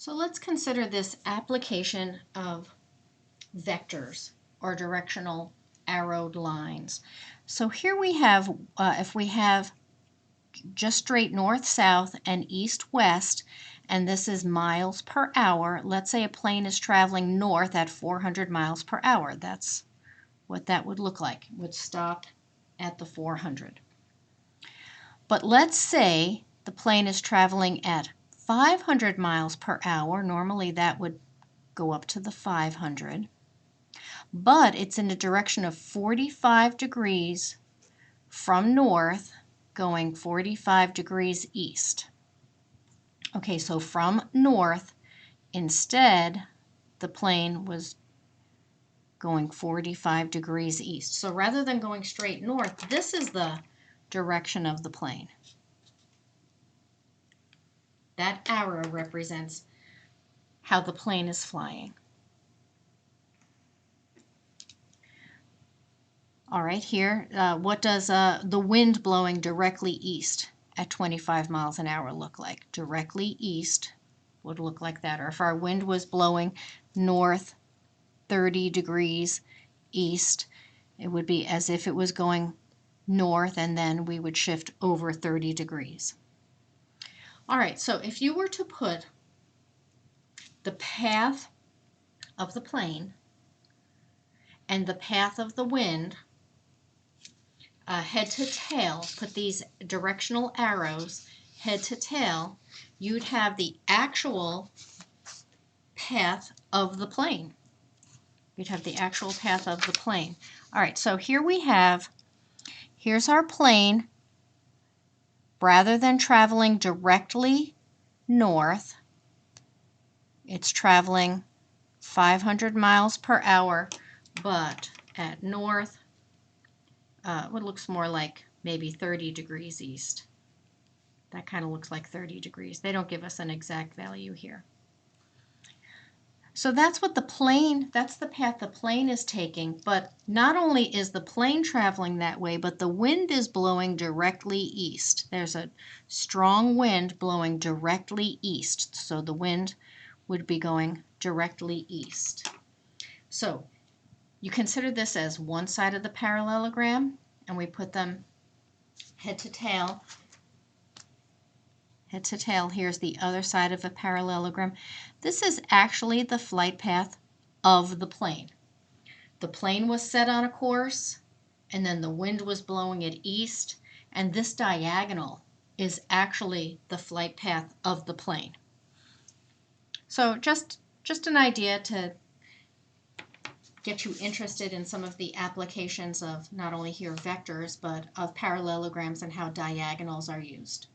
So let's consider this application of vectors or directional arrowed lines. So here we have, if we have just straight north-south and east-west, and this is miles per hour, let's say a plane is traveling north at 400 miles per hour. That's what that would look like. It would stop at the 400. But let's say the plane is traveling at 500 miles per hour. Normally that would go up to the 500. But it's in the direction of 45 degrees from north, going 45 degrees east. Okay, so from north, instead, the plane was going 45 degrees east. So rather than going straight north, this is the direction of the plane. That arrow represents how the plane is flying. All right, here, what does the wind blowing directly east at 25 miles an hour look like? Directly east would look like that. Or if our wind was blowing north 30 degrees east, it would be as if it was going north, and then we would shift over 30 degrees. All right, so if you were to put the path of the plane and the path of the wind head to tail, put these directional arrows head to tail, you'd have the actual path of the plane. You'd have the actual path of the plane. All right, so here we have, here's our plane. Rather than traveling directly north, it's traveling 500 miles per hour, but at north, what looks more like maybe 30 degrees east. That kind of looks like 30 degrees. They don't give us an exact value here. So that's what the plane, that's the path the plane is taking, but not only is the plane traveling that way, but the wind is blowing directly east. There's a strong wind blowing directly east, so the wind would be going directly east. So you consider this as one side of the parallelogram, and we put them head to tail. Head to tail, here's the other side of a parallelogram. This is actually the flight path of the plane. The plane was set on a course, and then the wind was blowing it east, and this diagonal is actually the flight path of the plane. So just an idea to get you interested in some of the applications of not only here vectors, but of parallelograms and how diagonals are used.